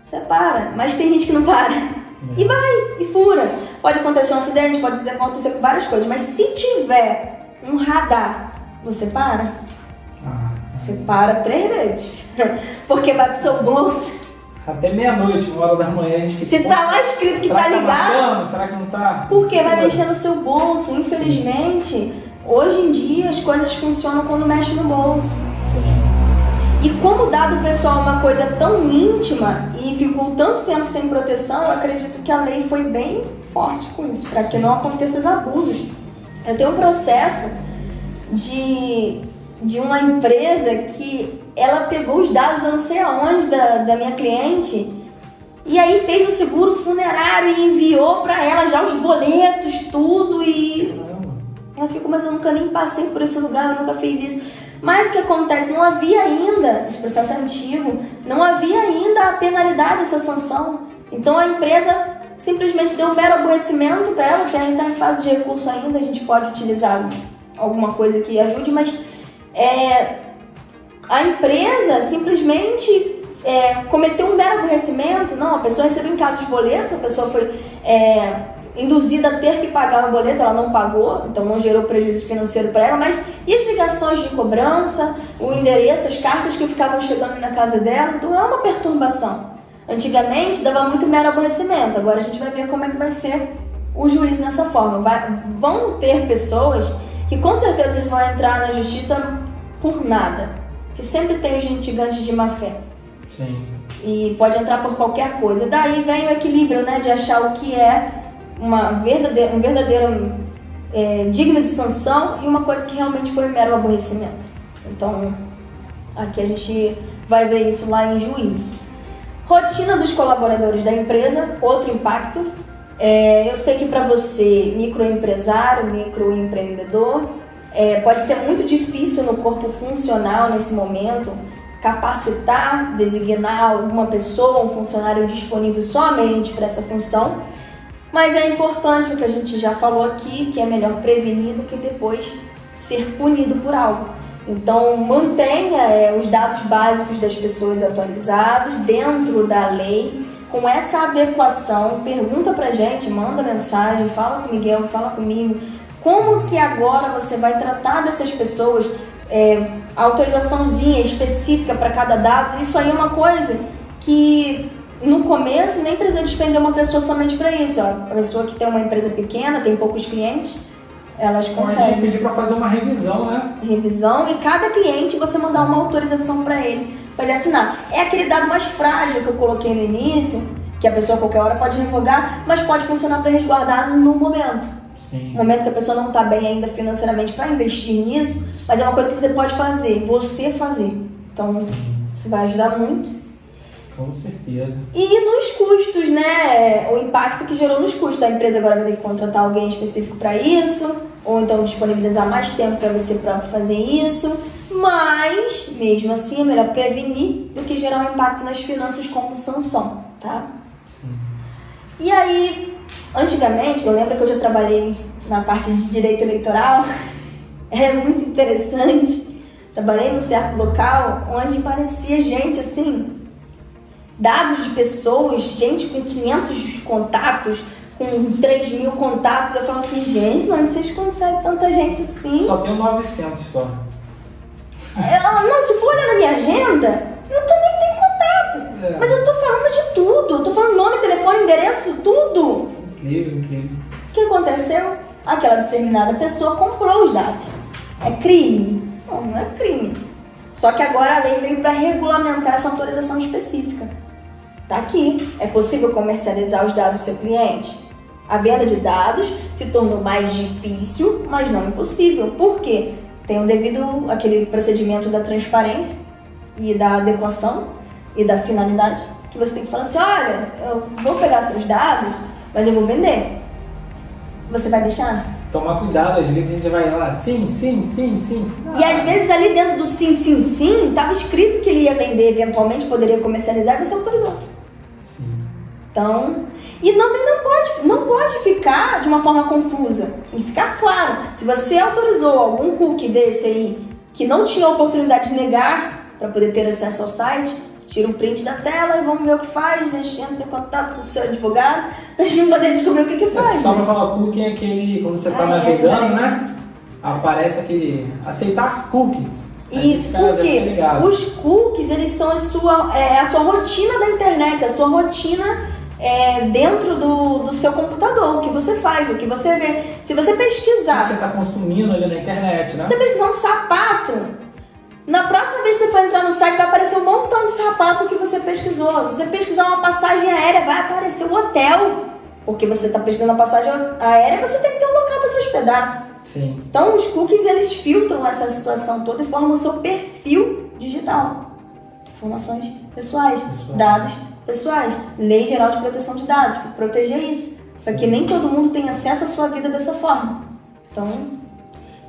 Você para, mas tem gente que não para. E vai, e fura. Pode acontecer um acidente, pode acontecer com várias coisas, mas se tiver um radar, você para? Você para 3 vezes. Porque vai pro seu bolso. Até meia-noite, 1h da manhã, a gente fica... Se tá lá escrito que tá ligado... Marcando? Será que não tá? Porque vai mexer no seu bolso. Infelizmente, hoje em dia as coisas funcionam quando mexe no bolso. Sim. E como o dado pessoal é uma coisa tão íntima e ficou tanto tempo sem proteção, eu acredito que a lei foi bem forte com isso, para que não aconteçam os abusos. Eu tenho um processo de uma empresa que ela pegou os dados, eu não sei aonde, da minha cliente, e aí fez um seguro funerário e enviou para ela já os boletos, tudo, e ela ficou, mas eu nunca nem passei por esse lugar, eu nunca fiz isso. Mas o que acontece? Não havia ainda, esse processo é antigo, não havia ainda a penalidade, essa sanção. Então a empresa simplesmente deu um mero aborrecimento para ela, que ainda está em fase de recurso ainda, a gente pode utilizar alguma coisa que ajude, mas a empresa simplesmente cometeu um mero aborrecimento. Não, a pessoa recebeu em casa os boletos, a pessoa foi induzida a ter que pagar o boleto, ela não pagou, então não gerou prejuízo financeiro para ela, mas e as ligações de cobrança, o endereço, as cartas que ficavam chegando na casa dela, então é uma perturbação. Antigamente dava muito mero aborrecimento, agora a gente vai ver como é que vai ser o juízo nessa forma. Vão ter pessoas que com certeza vão entrar na justiça por nada, que sempre tem gente gigante de má fé. Sim. E pode entrar por qualquer coisa. Daí vem o equilíbrio, né, de achar o que é um verdadeiro digno de sanção e uma coisa que realmente foi um mero aborrecimento. Então, aqui a gente vai ver isso lá em juízo. Rotina dos colaboradores da empresa, outro impacto. Eu sei que para você, microempresário, microempreendedor, pode ser muito difícil no corpo funcional nesse momento capacitar, designar alguma pessoa, um funcionário disponível somente para essa função. Mas é importante o que a gente já falou aqui, que é melhor prevenir do que depois ser punido por algo. Então mantenha os dados básicos das pessoas atualizados dentro da lei, com essa adequação. Pergunta pra gente, manda mensagem, fala com o Miguel, fala comigo, como que agora você vai tratar dessas pessoas, a autorizaçãozinha específica para cada dado. Isso aí é uma coisa que no começo nem precisa despender uma pessoa somente para isso. A pessoa que tem uma empresa pequena, tem poucos clientes, elas conseguem. Pode pedir para fazer uma revisão, né? Revisão, e cada cliente você mandar uma autorização para ele, para ele assinar. É aquele dado mais frágil que eu coloquei no início, que a pessoa a qualquer hora pode revogar, mas pode funcionar para resguardar no momento. Sim. No momento que a pessoa não está bem ainda financeiramente para investir nisso, mas é uma coisa que você pode fazer, você fazer. Então, isso vai ajudar muito. Com certeza. E nos custos, né? O impacto que gerou nos custos. A empresa agora vai ter que contratar alguém específico para isso, ou então disponibilizar mais tempo para você próprio fazer isso. Mas, mesmo assim, é melhor prevenir do que gerar um impacto nas finanças como sanção, tá? Sim. E aí, antigamente, eu lembro que eu já trabalhei na parte de direito eleitoral. É muito interessante. Trabalhei num certo local onde parecia gente assim, dados de pessoas, gente com 500 contatos, com 3.000 contatos. Eu falo assim, gente, mas vocês conseguem tanta gente assim? Só tenho 900 só. Não, se for olhar na minha agenda, eu também tenho contato. Mas eu tô falando de tudo. Eu tô falando nome, telefone, endereço, tudo. Incrível, incrível. O que aconteceu? Aquela determinada pessoa comprou os dados. É crime? Não, não é crime. Só que agora a lei veio para regulamentar essa autorização específica. Tá aqui. É possível comercializar os dados do seu cliente? A venda de dados se tornou mais difícil, mas não impossível. Por quê? Tem o devido aquele procedimento da transparência e da adequação e da finalidade, que você tem que falar assim, olha, eu vou pegar seus dados, mas eu vou vender. Você vai deixar? Tomar cuidado, às vezes a gente vai lá, sim. E às vezes ali dentro do sim, estava escrito que ele ia vender, eventualmente poderia comercializar e você autorizou. Sim. Então, e não pode ficar de uma forma confusa. Tem que ficar claro. Se você autorizou algum cookie desse aí, que não tinha oportunidade de negar para poder ter acesso ao site, tira um print da tela e vamos ver o que faz. A gente entra em contato com o seu advogado pra gente poder descobrir o que faz. Só para falar cookie é aquele, quando você está navegando, né? Aparece aquele aceitar cookies. Isso, porque os cookies, eles são a sua rotina da internet, a sua rotina dentro do seu computador, o que você faz, o que você vê. Se você pesquisar... Você está consumindo ali na internet, né? Se você pesquisar um sapato, na próxima vez que você for entrar no site vai aparecer um montão de sapato que você pesquisou. Se você pesquisar uma passagem aérea, vai aparecer um hotel. Porque você está pesquisando a passagem aérea, você tem que ter um local para se hospedar. Sim. Então os cookies, eles filtram essa situação toda e formam o seu perfil digital. Informações pessoais, dados pessoais. Lei Geral de Proteção de Dados, para proteger isso. Só que nem todo mundo tem acesso à sua vida dessa forma. Então,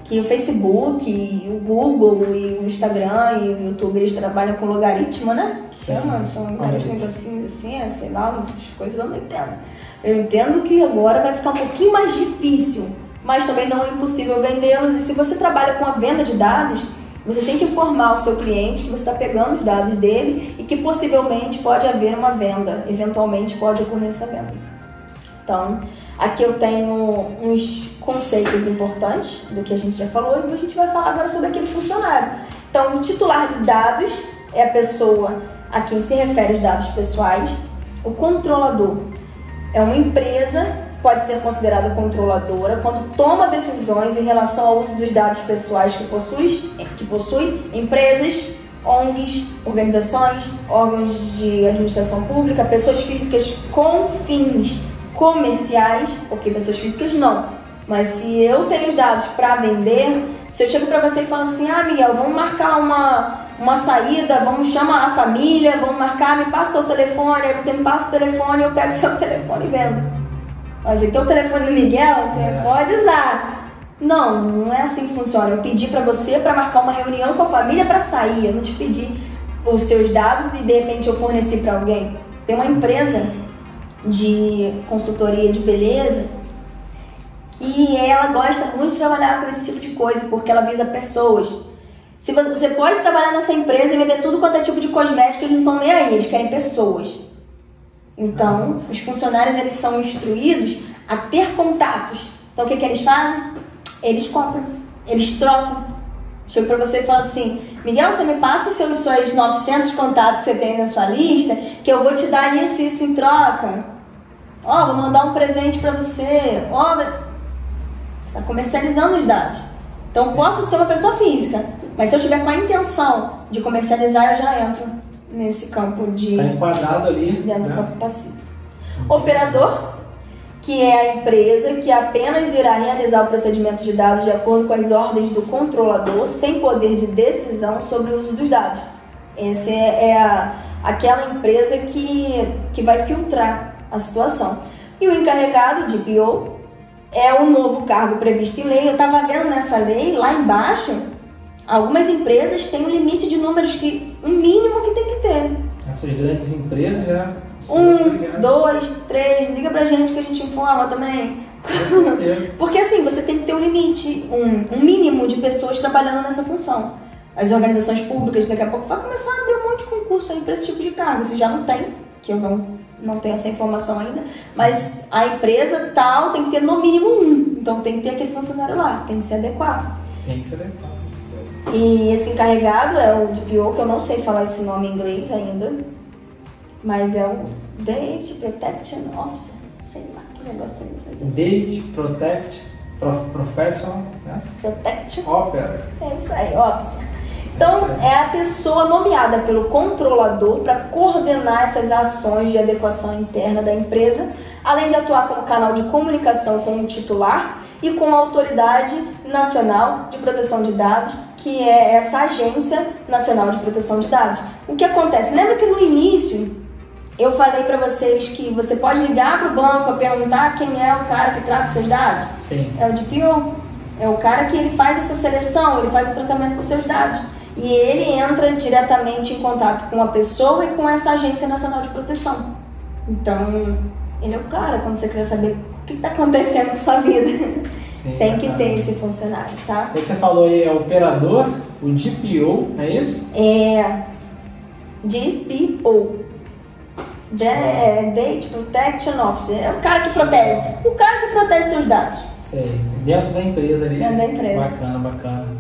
que o Facebook, o Google, e o Instagram e o YouTube, eles trabalham com logaritmo, né? Que chama, são logaritmos assim, sei lá, essas coisas eu não entendo. Eu entendo que agora vai ficar um pouquinho mais difícil, mas também não é impossível vendê-los. E se você trabalha com a venda de dados, você tem que informar o seu cliente que você está pegando os dados dele e que possivelmente pode haver uma venda, eventualmente pode ocorrer essa venda. Então, aqui eu tenho uns conceitos importantes do que a gente já falou e a gente vai falar agora sobre aquele funcionário. Então, o titular de dados é a pessoa a quem se refere os dados pessoais. O controlador é uma empresa, pode ser considerada controladora quando toma decisões em relação ao uso dos dados pessoais que possui empresas, ONGs, organizações, órgãos de administração pública, pessoas físicas com fins comerciais, porque pessoas físicas não. Mas se eu tenho os dados para vender, se eu chego para você e falo assim, Miguel, vamos marcar uma saída, vamos chamar a família, vamos marcar, me passa o seu telefone, aí você me passa o telefone, eu pego o seu telefone e vendo. Mas aqui é o telefone do Miguel, você pode usar. Não, não é assim que funciona. Eu pedi para você para marcar uma reunião com a família para sair, eu não te pedi os seus dados e de repente eu forneci para alguém. Tem uma empresa de consultoria de beleza que ela gosta muito de trabalhar com esse tipo de coisa, porque ela visa pessoas. Se você pode trabalhar nessa empresa e vender tudo quanto é tipo de cosméticos, eles não estão nem aí, eles querem pessoas. Então, os funcionários, eles são instruídos a ter contatos. Então, o que eles fazem? Eles compram, eles trocam. Chego para você e falo assim, Miguel, você me passa os seus 900 contatos que você tem na sua lista, que eu vou te dar isso em troca. Vou mandar um presente para você. Você está comercializando os dados. Então, posso ser uma pessoa física, mas se eu tiver com a intenção de comercializar, eu já entro nesse campo de... Está enquadrado ali. Dentro do campo passivo. Operador, que é a empresa que apenas irá realizar o procedimento de dados de acordo com as ordens do controlador, sem poder de decisão sobre o uso dos dados. Essa é aquela empresa que vai filtrar a situação. E o encarregado de PO é o novo cargo previsto em lei. Eu estava vendo nessa lei, lá embaixo, algumas empresas têm um limite de números, um mínimo que tem que ter. Essas grandes empresas já... 1, 2, 3, liga pra gente que a gente informa também. Porque assim, você tem que ter um limite, um mínimo de pessoas trabalhando nessa função. As organizações públicas daqui a pouco vai começar a abrir um monte de concurso aí para esse tipo de cargo. Se já não tem, que eu não tenho essa informação ainda, mas a empresa tal tem que ter no mínimo 1. Então tem que ter aquele funcionário lá, tem que se adequar. Tem que se adequar. E esse encarregado é o DPO, que eu não sei falar esse nome em inglês ainda, mas é o Data Protection Officer, sei lá que negócio é isso. Data Professional, né? Protection Opera. É isso aí, Officer. Então, é a pessoa nomeada pelo controlador para coordenar essas ações de adequação interna da empresa, além de atuar como canal de comunicação com o titular e com a Autoridade Nacional de Proteção de Dados, que é essa Agência Nacional de Proteção de Dados. O que acontece? Lembra que no início eu falei para vocês que você pode ligar para o banco para perguntar quem é o cara que trata seus dados? Sim. É o DPO. É o cara que ele faz essa seleção, ele faz o tratamento dos seus dados. E ele entra diretamente em contato com a pessoa e com essa Agência Nacional de Proteção. Então, ele é o cara, quando você quiser saber o que está acontecendo com sua vida. Sim, tem que ter esse funcionário, tá? Você falou aí, é o operador, o DPO, é isso? É DPO. Data Protection Officer. É o cara que protege. O cara que protege seus dados. Sei. Dentro da empresa ali. Dentro da empresa. Bacana.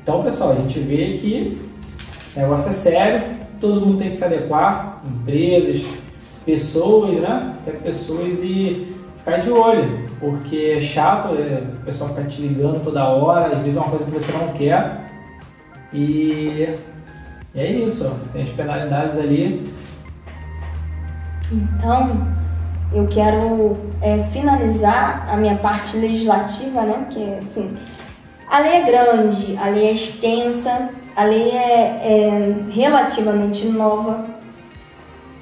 Então, pessoal, a gente vê que o negócio é sério, todo mundo tem que se adequar, empresas, pessoas, né? Até pessoas, e ficar de olho, porque é chato o pessoal ficar te ligando toda hora, às vezes é uma coisa que você não quer, e é isso, ó, tem as penalidades ali. Então, eu quero finalizar a minha parte legislativa, né? Porque, assim, a lei é grande, a lei é extensa, a lei é relativamente nova.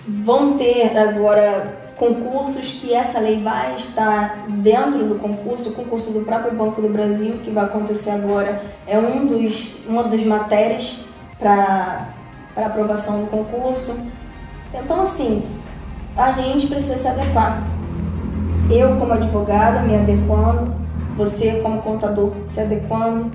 Vão ter agora concursos que essa lei vai estar dentro do concurso. O concurso do próprio Banco do Brasil, que vai acontecer agora, é uma das matérias para aprovação do concurso. Então, assim, a gente precisa se adequar. Eu, como advogada, me adequando, você, como contador, se adequando,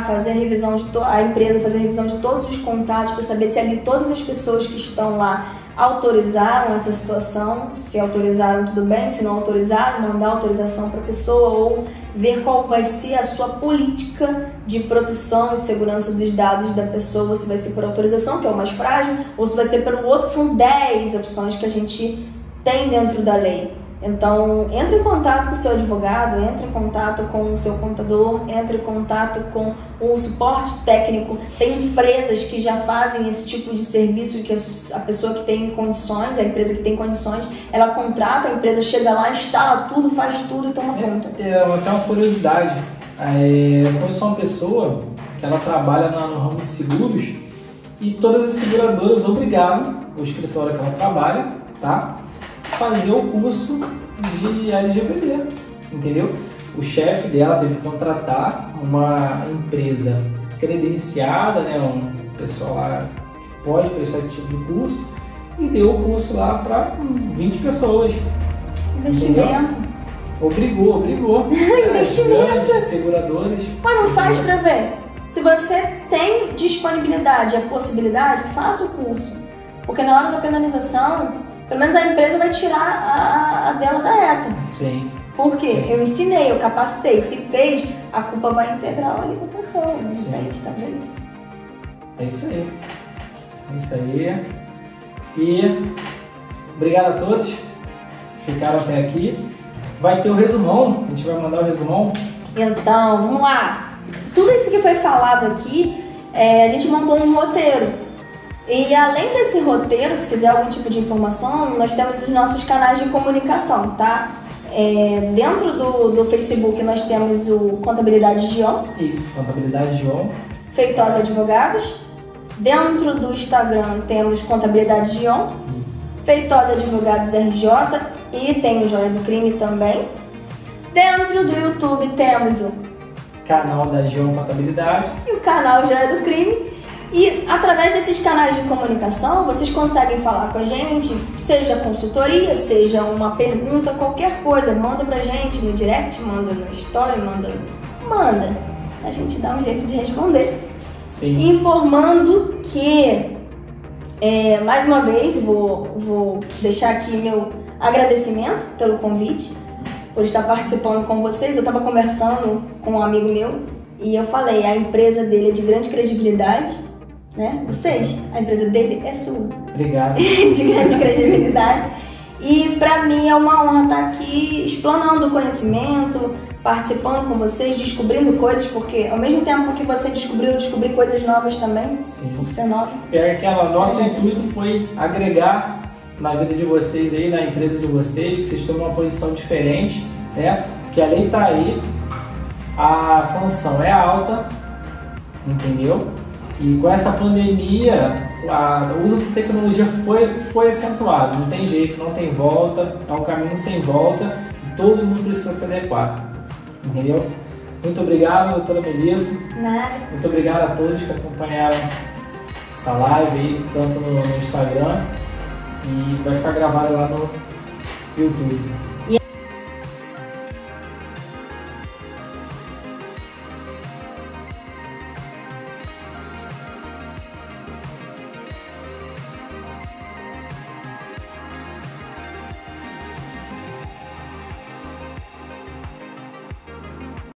fazer a revisão a empresa fazer a revisão de todos os contatos para saber se ali todas as pessoas que estão lá autorizaram essa situação, se autorizaram, tudo bem, se não autorizaram, mandar autorização para a pessoa, ou ver qual vai ser a sua política de proteção e segurança dos dados da pessoa, se vai ser por autorização, que é o mais frágil, ou se vai ser pelo outro, que são 10 opções que a gente tem dentro da lei. Então, entre em contato com o seu advogado, entre em contato com o seu contador, entre em contato com o suporte técnico. Tem empresas que já fazem esse tipo de serviço, que a pessoa que tem condições, a empresa que tem condições, ela contrata, a empresa chega lá, instala tudo, faz tudo e toma conta. Até uma curiosidade, eu conheço uma pessoa que ela trabalha no ramo de seguros, e todas as seguradoras obrigaram o escritório que ela trabalha, tá, fazer o curso de LGPD, entendeu? O chefe dela teve que contratar uma empresa credenciada, né, um pessoal lá que pode prestar esse tipo de curso, e deu o curso lá para 20 pessoas. Investimento. Entendeu? Obrigou. Investimento. Seguradoras. Mas não faz para ver. Se você tem disponibilidade, a possibilidade, faça o curso. Porque na hora da penalização, pelo menos a empresa vai tirar a dela da reta. Sim. Por quê? Sim. Eu ensinei, eu capacitei. Se fez, a culpa vai integral ali da pessoa. Não fez, talvez. É isso aí. É isso aí. E obrigado a todos que ficaram até aqui. Vai ter o resumão, a gente vai mandar o resumão. Então, vamos lá. Tudo isso que foi falado aqui a gente montou um roteiro. E além desse roteiro, se quiser algum tipo de informação, nós temos os nossos canais de comunicação, tá? Dentro do Facebook nós temos o Contabilidade Gion. Isso, Contabilidade Gion. Feitosa Advogados. Dentro do Instagram temos Contabilidade Gion. Isso. Feitosa Advogados RJ e tem o Joia do Crime também. Dentro do YouTube temos o canal da Gion Contabilidade e o canal Joia do Crime. E através desses canais de comunicação, vocês conseguem falar com a gente, seja consultoria, seja uma pergunta, qualquer coisa. Manda pra gente no direct, manda no story, manda. A gente dá um jeito de responder. Sim. Informando que, mais uma vez, vou deixar aqui meu agradecimento pelo convite, por estar participando com vocês. Eu estava conversando com um amigo meu e eu falei, a empresa dele é de grande credibilidade. Né? Vocês, a empresa dele é sua. Obrigado. De grande credibilidade. E para mim é uma honra estar aqui explanando o conhecimento, participando com vocês, descobrindo coisas, porque ao mesmo tempo que você descobriu, eu descobri coisas novas também. Sim. Por ser nova. Nosso intuito foi agregar na vida de vocês aí, na empresa de vocês, que vocês tomem uma posição diferente, né? Porque a lei está aí, a sanção é alta, entendeu? E com essa pandemia, o uso de tecnologia foi acentuado, não tem jeito, não tem volta, é um caminho sem volta e todo mundo precisa se adequar, entendeu? Muito obrigado, doutora Melissa. Nada. Muito obrigado a todos que acompanharam essa live aí, tanto no Instagram e vai ficar gravado lá no YouTube.